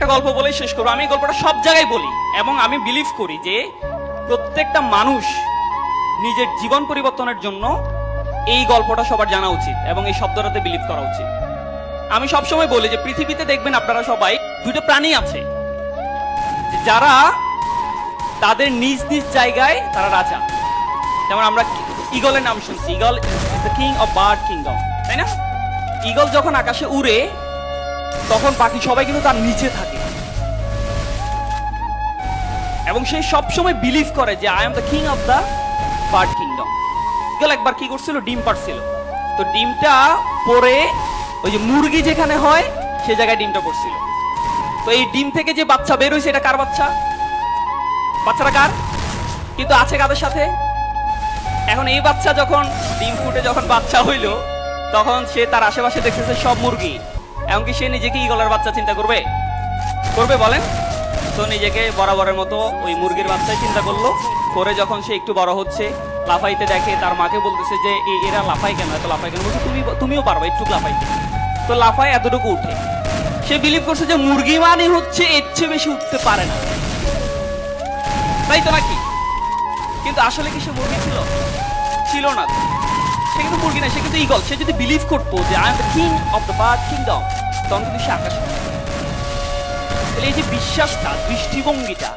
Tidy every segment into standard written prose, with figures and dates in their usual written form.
একটা গল্প বলেই শেষ করবো। আমি এই গল্পটা সব জায়গায় বলি এবং আমি বিলিভ করি যে প্রত্যেকটা মানুষ নিজের জীবন পরিবর্তনের জন্য এই গল্পটা সবার জানা উচিত এবং এই শব্দটাতে বিলিভ করা উচিত। আমি সবসময় বলি যে পৃথিবীতে দেখবেন আপনারা সবাই দুটো প্রাণী আছে যারা তাদের নিজ নিজ জায়গায় তারা রাজা। যেমন আমরা ঈগলের নাম শুনছি, eagle is the king of bird kingdom, তাই না? ঈগল যখন আকাশে উড়ে তখন বাকি সবাই কিন্তু তার নিচে থাকে এবং সে সবসময় বিলিভ করে যে I am the king of the bird kingdom. Eagle একবার কি করছিল, ডিম পাড়ছিল। তো ডিমটা পরে ওই যে মুরগি যেখানে হয় সে জায়গায় ডিমটা পড়ছিল। তো এই ডিম থেকে যে বাচ্চা বের হয়েছে এটা কার বাচ্চা? বাচ্চাটা কার? কিন্তু আছে কাদের সাথে? এখন এই বাচ্চা যখন ডিম ফুটে যখন বাচ্চা হইল তখন সে তার আশেপাশে দেখতেছে সব মুরগি। এমনকি সে নিজেকে ঈগলের বাচ্চা চিন্তা করবে? করবে বলেন? তো নিজেকে বরাবরের মতো ওই মুরগির বাচ্চাই চিন্তা করলো। করে যখন সে একটু বড় হচ্ছে, লাফাইতে দেখে, তার মাকে বলতেছে যে এরা লাফাই কেন, এত লাফাই কেন? বলছে তুমিও পারবে একটু লাফাইতে। তো লাফায় এতটুকু উঠে। সে বিলিভ করছে যে মুরগি মানে হচ্ছে এর চেয়ে বেশি উঠতে পারে না, তাই তো নাকি? কিন্তু আসলে কি সে মুরগি ছিল? ছিল না। সে কিন্তু মুরগি না, সে কিন্তু ঈগল। সে যদি বিলিভ করতো যে I am the king of the bird kingdom, তখন কিন্তু সে আকাশে। এই যে বিশ্বাসটা, দৃষ্টিভঙ্গিটা,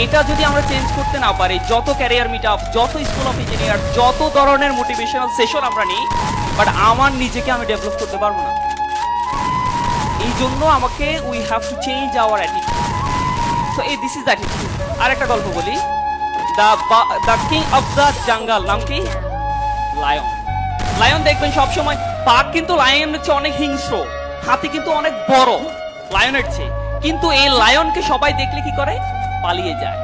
এটা যদি আমরা চেঞ্জ করতে না পারি, যত ক্যারিয়ার মিট আপ, যত স্কুল অফ ইঞ্জিনিয়ার, যত ধরনের মোটিভেশনাল সেশন আমরা নিই, বাট আমার নিজেকে আমি ডেভেলপ করতে পারবো না। এই জন্য আমাকে we have to change our attitude. So এই দিস ইজ অ্যাটিটিউড। আর একটা গল্প বলি, the king of the jungle নাম কি? লায়ন। লায়ন দেখবেন সবসময়, বাঘ কিন্তু লায়নের চেয়ে অনেক হিংস্র, হাতি কিন্তু অনেক বড় লায়নের চেয়ে। কিন্তু এই লায়নকে সবাই দেখলে কি করে? পালিয়ে যায়।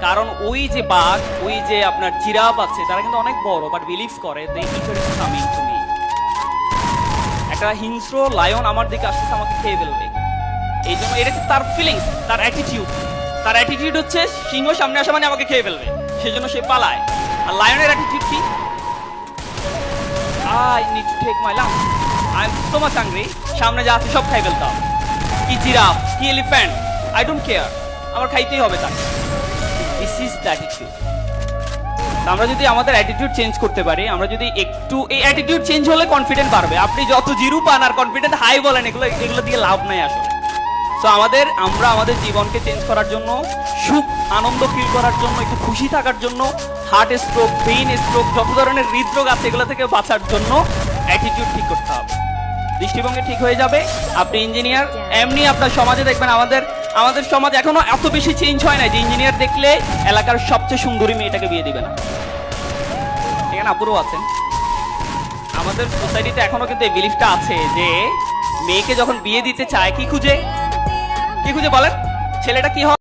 কারণ ওই যে বাঘ, ওই যে আপনার জিরাফ আছে, তারা কিন্তু অনেক বড়, বাট বিলিভ করে the eater is coming to me. একটা হিংস্র লায়ন আমার দিকে আসতেছে, আমাকে খেয়ে ফেলবে। এই জন্য এটা তার ফিলিংস, তার অ্যাটিটিউড। তার অ্যাটিটিউড হচ্ছে সিংহ সামনে আসা মানে আমাকে খেয়ে ফেলবে, সেজন্য সে পালায়। আর লায়নের অ্যাটিটিউড কি? I need to take my lunch. I'm so much hungry. সামনে যা আছে সব খাই ফেলতাম। কি জিরাফ, কি এলিফ্যান্ট, I don't care. আমার খাইতেই হবে তাকে। This is the attitude. আমরা যদি আমাদের অ্যাটিটিউড চেঞ্জ করতে পারি, আমরা যদি একটু, এই অ্যাটিটিউড চেঞ্জ হলে কনফিডেন্ট বাড়বে। আপনি যত জিরো পান আর কনফিডেন্ট হাই বলেন, এগুলো দিয়ে লাভ নাই আসলে। সো আমরা আমাদের জীবনকে চেঞ্জ করার জন্য, সুখ আনন্দ ফিল করার জন্য, একটু খুশি থাকার জন্য, হার্ট স্ট্রোক, ব্রেইন স্ট্রোক, যত ধরনের হৃদরোগ আছে এগুলো থেকে বাঁচার জন্য অ্যাটিটিউড ঠিক করতে হবে। দৃষ্টিভঙ্গি ঠিক হয়ে যাবে। আপনি ইঞ্জিনিয়ার, এমনি আপনার সমাজে দেখবেন, আমাদের সমাজ এখনো এত বেশি চেঞ্জ হয় না যে ইঞ্জিনিয়ার দেখলে এলাকার সবচেয়ে সুন্দরী মেয়েটাকে বিয়ে দিবে না। এখানে আপুরও আছেন। আমাদের সোসাইটিতে এখনো কিন্তু এই বিলিফটা আছে যে মেয়েকে যখন বিয়ে দিতে চায় কি খুঁজে বলেন? ছেলেটা কি হয়?